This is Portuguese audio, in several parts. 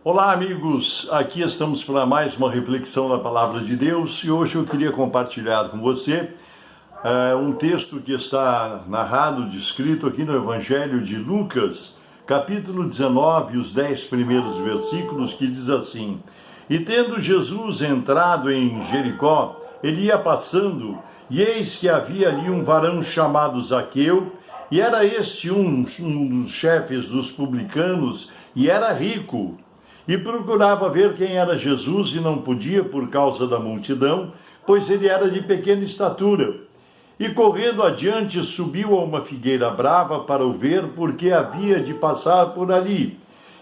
Olá, amigos! Aqui estamos para mais uma reflexão na Palavra de Deus e hoje eu queria compartilhar com você um texto que está narrado, descrito aqui no Evangelho de Lucas, capítulo 19, os 10 primeiros versículos, que diz assim: E tendo Jesus entrado em Jericó, ele ia passando, e eis que havia ali um varão chamado Zaqueu, e era este um dos chefes dos publicanos, e era rico. E procurava ver quem era Jesus e não podia por causa da multidão, pois ele era de pequena estatura. E correndo adiante subiu a uma figueira brava para o ver, porque havia de passar por ali.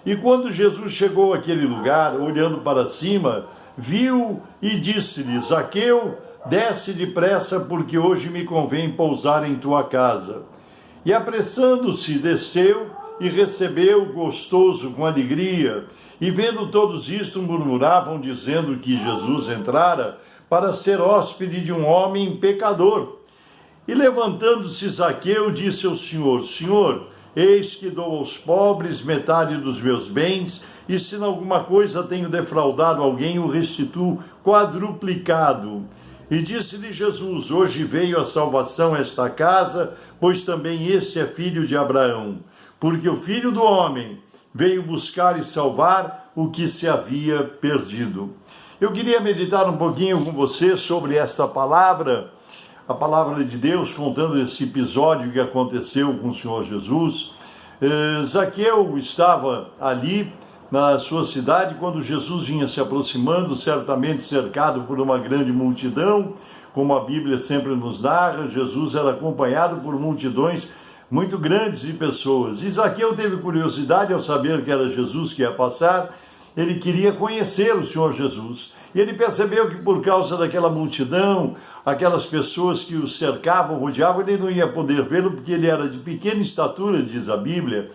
E quando Jesus chegou àquele lugar, olhando para cima, viu e disse-lhe: Zaqueu, desce depressa, porque hoje me convém pousar em tua casa. E apressando-se, desceu e recebeu gostoso com alegria. E vendo todos isto, murmuravam, dizendo que Jesus entrara para ser hóspede de um homem pecador. E levantando-se Zaqueu, disse ao Senhor: Senhor, eis que dou aos pobres metade dos meus bens, e se em alguma coisa tenho defraudado alguém, o restituo quadruplicado. E disse-lhe Jesus: Hoje veio a salvação a esta casa, pois também este é filho de Abraão. Porque o Filho do Homem veio buscar e salvar o que se havia perdido. Eu queria meditar um pouquinho com você sobre esta palavra, a palavra de Deus, contando esse episódio que aconteceu com o Senhor Jesus. Zaqueu estava ali na sua cidade quando Jesus vinha se aproximando, certamente cercado por uma grande multidão. Como a Bíblia sempre nos narra, Jesus era acompanhado por multidões muito grandes de pessoas. E Zaqueu teve curiosidade ao saber que era Jesus que ia passar. Ele queria conhecer o Senhor Jesus. E ele percebeu que por causa daquela multidão, aquelas pessoas que o cercavam, rodeavam, ele não ia poder vê-lo porque ele era de pequena estatura, diz a Bíblia.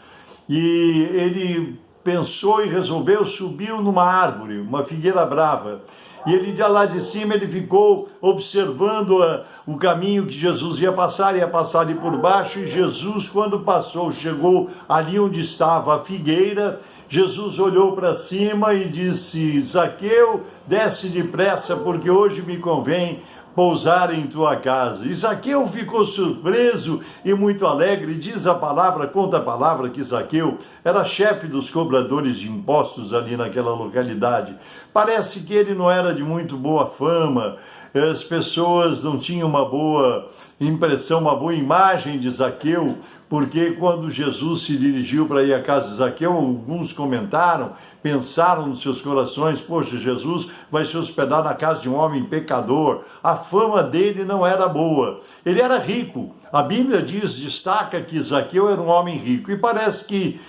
E ele pensou e resolveu, subiu numa árvore, uma figueira brava. E ele de lá de cima, ele ficou observando o caminho que Jesus ia passar ali por baixo. E Jesus, quando passou, chegou ali onde estava a figueira. Jesus olhou para cima e disse: Zaqueu, desce depressa, porque hoje me convém pousar em tua casa. E Zaqueu ficou surpreso e muito alegre. Diz a palavra, conta a palavra, que Zaqueu era chefe dos cobradores de impostos ali naquela localidade. Parece que ele não era de muito boa fama, as pessoas não tinham uma boa impressão, uma boa imagem de Zaqueu, porque quando Jesus se dirigiu para ir à casa de Zaqueu, alguns comentaram, pensaram nos seus corações: poxa, Jesus vai se hospedar na casa de um homem pecador. A fama dele não era boa. Ele era rico. A Bíblia destaca que Zaqueu era um homem rico. E parece que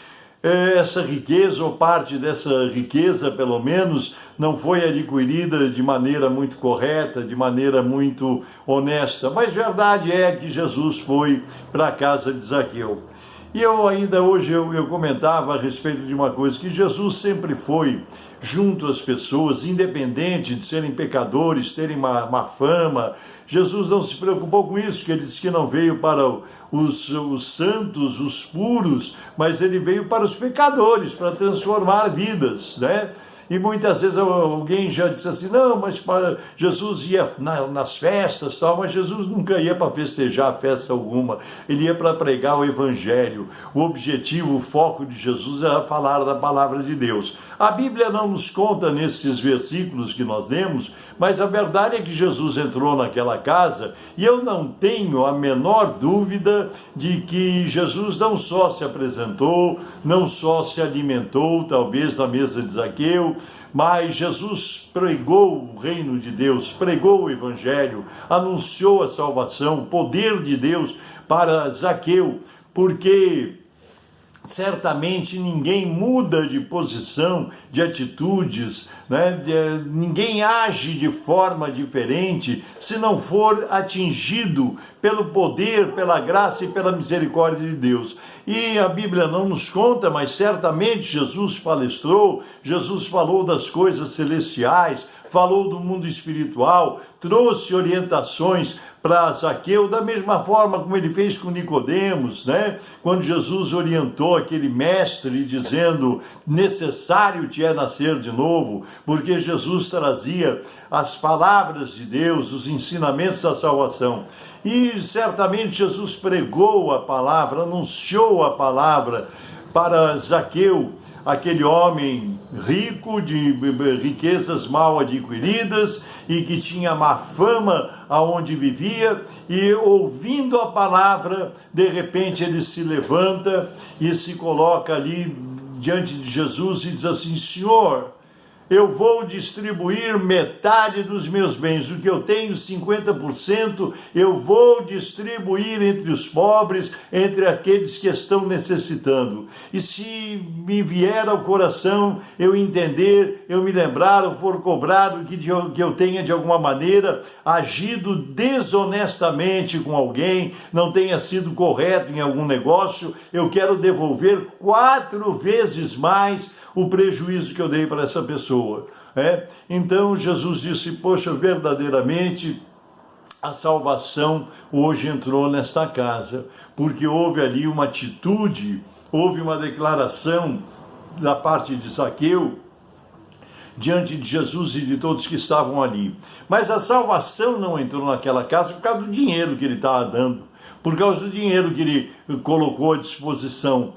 essa riqueza, ou parte dessa riqueza, pelo menos, não foi adquirida de maneira muito correta, de maneira muito honesta. Mas verdade é que Jesus foi para a casa de Zaqueu. E eu ainda hoje eu comentava a respeito de uma coisa, que Jesus sempre foi junto às pessoas, independente de serem pecadores, terem uma fama. Jesus não se preocupou com isso, que ele disse que não veio para os santos, os puros, mas ele veio para os pecadores, para transformar vidas, né? E muitas vezes alguém já disse assim: não, mas Jesus ia nas festas, tal, mas Jesus nunca ia para festejar festa alguma, ele ia para pregar o Evangelho. O objetivo, o foco de Jesus era falar da palavra de Deus. A Bíblia não nos conta nesses versículos que nós lemos, mas a verdade é que Jesus entrou naquela casa, e eu não tenho a menor dúvida de que Jesus não só se apresentou, não só se alimentou, talvez na mesa de Zaqueu, mas Jesus pregou o reino de Deus, pregou o Evangelho, anunciou a salvação, o poder de Deus para Zaqueu, porque certamente ninguém muda de posição, de atitudes, né? Ninguém age de forma diferente se não for atingido pelo poder, pela graça e pela misericórdia de Deus. E a Bíblia não nos conta, mas certamente Jesus palestrou, Jesus falou das coisas celestiais, falou do mundo espiritual, trouxe orientações para Zaqueu, da mesma forma como ele fez com Nicodemos, né? Quando Jesus orientou aquele mestre dizendo, necessário te é nascer de novo, porque Jesus trazia as palavras de Deus, os ensinamentos da salvação. E certamente Jesus pregou a palavra, anunciou a palavra para Zaqueu, aquele homem rico, de riquezas mal adquiridas e que tinha má fama aonde vivia, e ouvindo a palavra, de repente ele se levanta e se coloca ali diante de Jesus e diz assim: Senhor, eu vou distribuir metade dos meus bens, o que eu tenho, 50%, eu vou distribuir entre os pobres, entre aqueles que estão necessitando. E se me vier ao coração eu entender, eu me lembrar, ou for cobrado que eu tenha de alguma maneira agido desonestamente com alguém, não tenha sido correto em algum negócio, eu quero devolver 4 vezes mais o prejuízo que eu dei para essa pessoa. Então Jesus disse, poxa, verdadeiramente a salvação hoje entrou nesta casa, porque houve ali uma atitude, houve uma declaração da parte de Zaqueu, diante de Jesus e de todos que estavam ali. Mas a salvação não entrou naquela casa por causa do dinheiro que ele estava dando, por causa do dinheiro que ele colocou à disposição.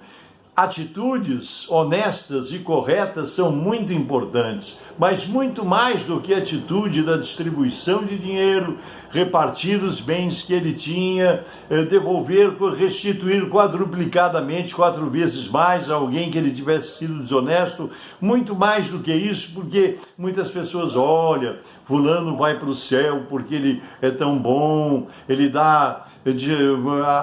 Atitudes honestas e corretas são muito importantes, mas muito mais do que a atitude da distribuição de dinheiro, repartir os bens que ele tinha, devolver, restituir quadruplicadamente, 4 vezes mais a alguém que ele tivesse sido desonesto, muito mais do que isso, porque muitas pessoas olham, fulano vai para o céu porque ele é tão bom, ele dá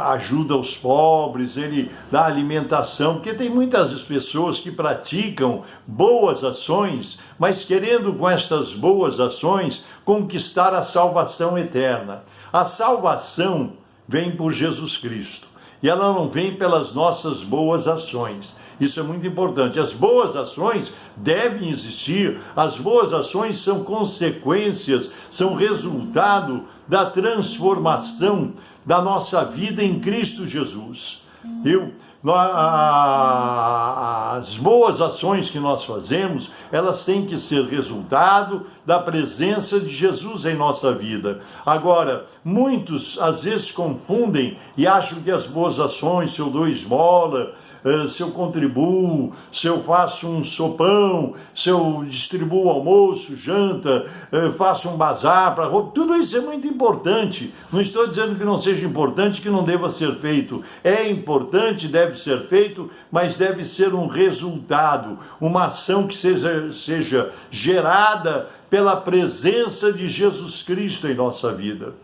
ajuda aos pobres, ele dá alimentação, porque tem muitas pessoas que praticam boas ações, mas querendo com estas boas ações conquistar a salvação eterna. A salvação vem por Jesus Cristo e ela não vem pelas nossas boas ações. Isso é muito importante. As boas ações devem existir, as boas ações são consequências, são resultado da transformação da nossa vida em Cristo Jesus. As boas ações que nós fazemos, elas têm que ser resultado da presença de Jesus em nossa vida. Agora, muitos às vezes confundem e acham que as boas ações, se eu dou esmola, se eu contribuo, se eu faço um sopão, se eu distribuo almoço, janta, faço um bazar para roupa, tudo isso é muito importante. Não estou dizendo que não seja importante, que não deva ser feito. É importante, deve ser feito, mas deve ser um resultado, uma ação que seja gerada pela presença de Jesus Cristo em nossa vida.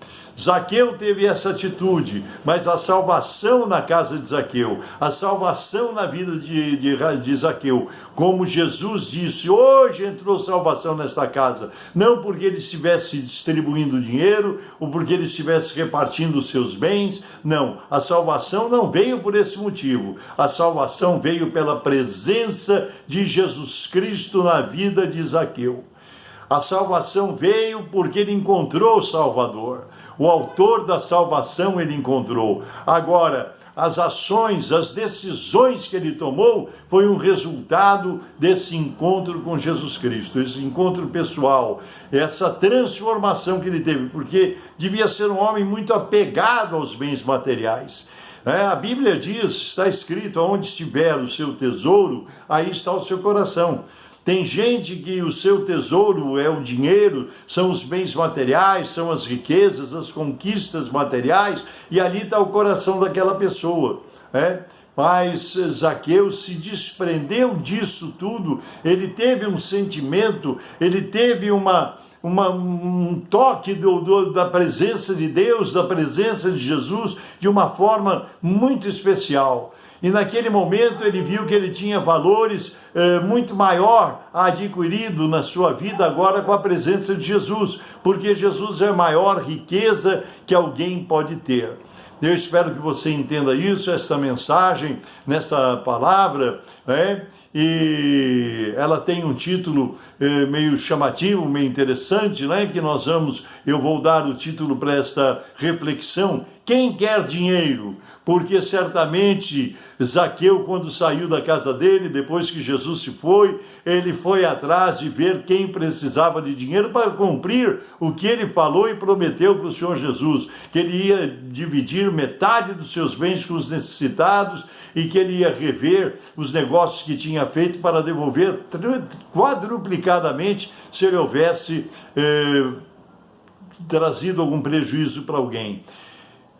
Zaqueu teve essa atitude, mas a salvação na casa de Zaqueu, a salvação na vida de Zaqueu, como Jesus disse, hoje entrou salvação nesta casa, não porque ele estivesse distribuindo dinheiro, ou porque ele estivesse repartindo os seus bens, não, a salvação não veio por esse motivo, a salvação veio pela presença de Jesus Cristo na vida de Zaqueu. A salvação veio porque ele encontrou o Salvador. O autor da salvação ele encontrou. Agora, as ações, as decisões que ele tomou foi um resultado desse encontro com Jesus Cristo, esse encontro pessoal, essa transformação que ele teve, porque devia ser um homem muito apegado aos bens materiais. A Bíblia diz, está escrito, onde estiver o seu tesouro, aí está o seu coração. Tem gente que o seu tesouro é o dinheiro, são os bens materiais, são as riquezas, as conquistas materiais, e ali está o coração daquela pessoa, Mas Zaqueu se desprendeu disso tudo, ele teve um sentimento, ele teve um toque da presença de Deus, da presença de Jesus, de uma forma muito especial. E naquele momento ele viu que ele tinha valores muito maior adquirido na sua vida agora com a presença de Jesus, porque Jesus é a maior riqueza que alguém pode ter. Eu espero que você entenda isso, essa mensagem, nessa palavra, e ela tem um título meio chamativo, meio interessante, né? Eu vou dar o título para esta reflexão: quem quer dinheiro? Porque certamente Zaqueu, quando saiu da casa dele, depois que Jesus se foi, ele foi atrás de ver quem precisava de dinheiro para cumprir o que ele falou e prometeu para o Senhor Jesus, que ele ia dividir metade dos seus bens com os necessitados e que ele ia rever os negócios que tinha feito para devolver quadruplicadamente se ele houvesse trazido algum prejuízo para alguém.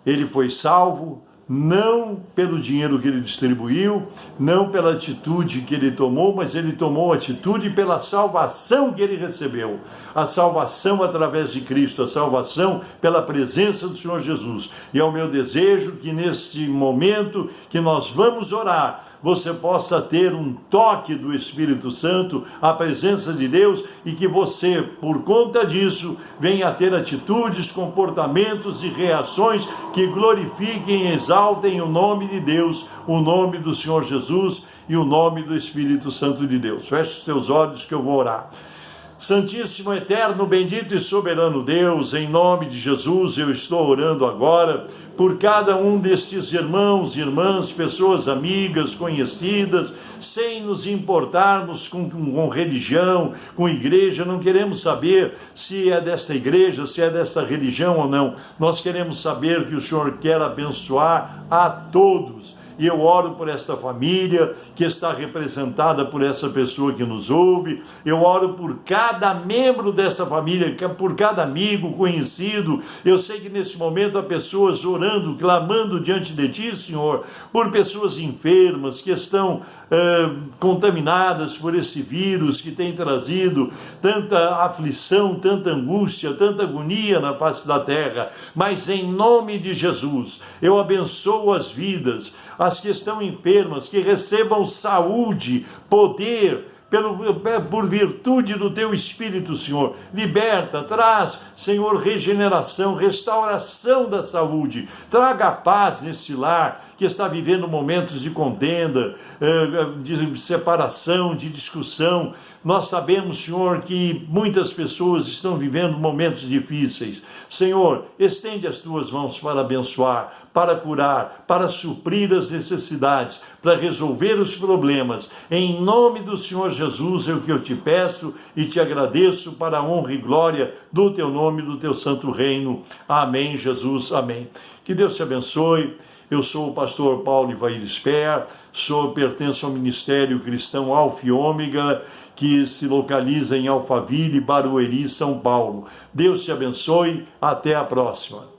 Ele foi salvo, não pelo dinheiro que ele distribuiu, não pela atitude que ele tomou, mas ele tomou atitude pela salvação que ele recebeu. A salvação através de Cristo, a salvação pela presença do Senhor Jesus. E é o meu desejo que neste momento que nós vamos orar, você possa ter um toque do Espírito Santo, a presença de Deus, e que você, por conta disso, venha a ter atitudes, comportamentos e reações que glorifiquem e exaltem o nome de Deus, o nome do Senhor Jesus e o nome do Espírito Santo de Deus. Feche os teus olhos que eu vou orar. Santíssimo, eterno, bendito e soberano Deus, em nome de Jesus, eu estou orando agora por cada um destes irmãos e irmãs, pessoas amigas, conhecidas, sem nos importarmos com religião, com igreja. Não queremos saber se é desta igreja, se é desta religião ou não. Nós queremos saber que o Senhor quer abençoar a todos. E eu oro por esta família que está representada por essa pessoa que nos ouve. Eu oro por cada membro dessa família, por cada amigo, conhecido. Eu sei que nesse momento há pessoas orando, clamando diante de Ti, Senhor, por pessoas enfermas que estão contaminadas por esse vírus que tem trazido tanta aflição, tanta angústia, tanta agonia na face da terra. Mas em nome de Jesus, eu abençoo as vidas, as que estão enfermas, que recebam saúde, poder, por virtude do Teu Espírito, Senhor. Liberta, traz, Senhor, regeneração, restauração da saúde. Traga paz nesse lar que está vivendo momentos de contenda, de separação, de discussão. Nós sabemos, Senhor, que muitas pessoas estão vivendo momentos difíceis. Senhor, estende as Tuas mãos para abençoar, para curar, para suprir as necessidades, para resolver os problemas. Em nome do Senhor Jesus é o que eu te peço e te agradeço, para a honra e glória do Teu nome, do Teu santo reino. Amém, Jesus, amém. Que Deus te abençoe. Eu sou o pastor Paulo Ivair Sper, pertenço ao Ministério Cristão Alfa e Ômega, que se localiza em Alphaville, Barueri, São Paulo. Deus te abençoe, até a próxima.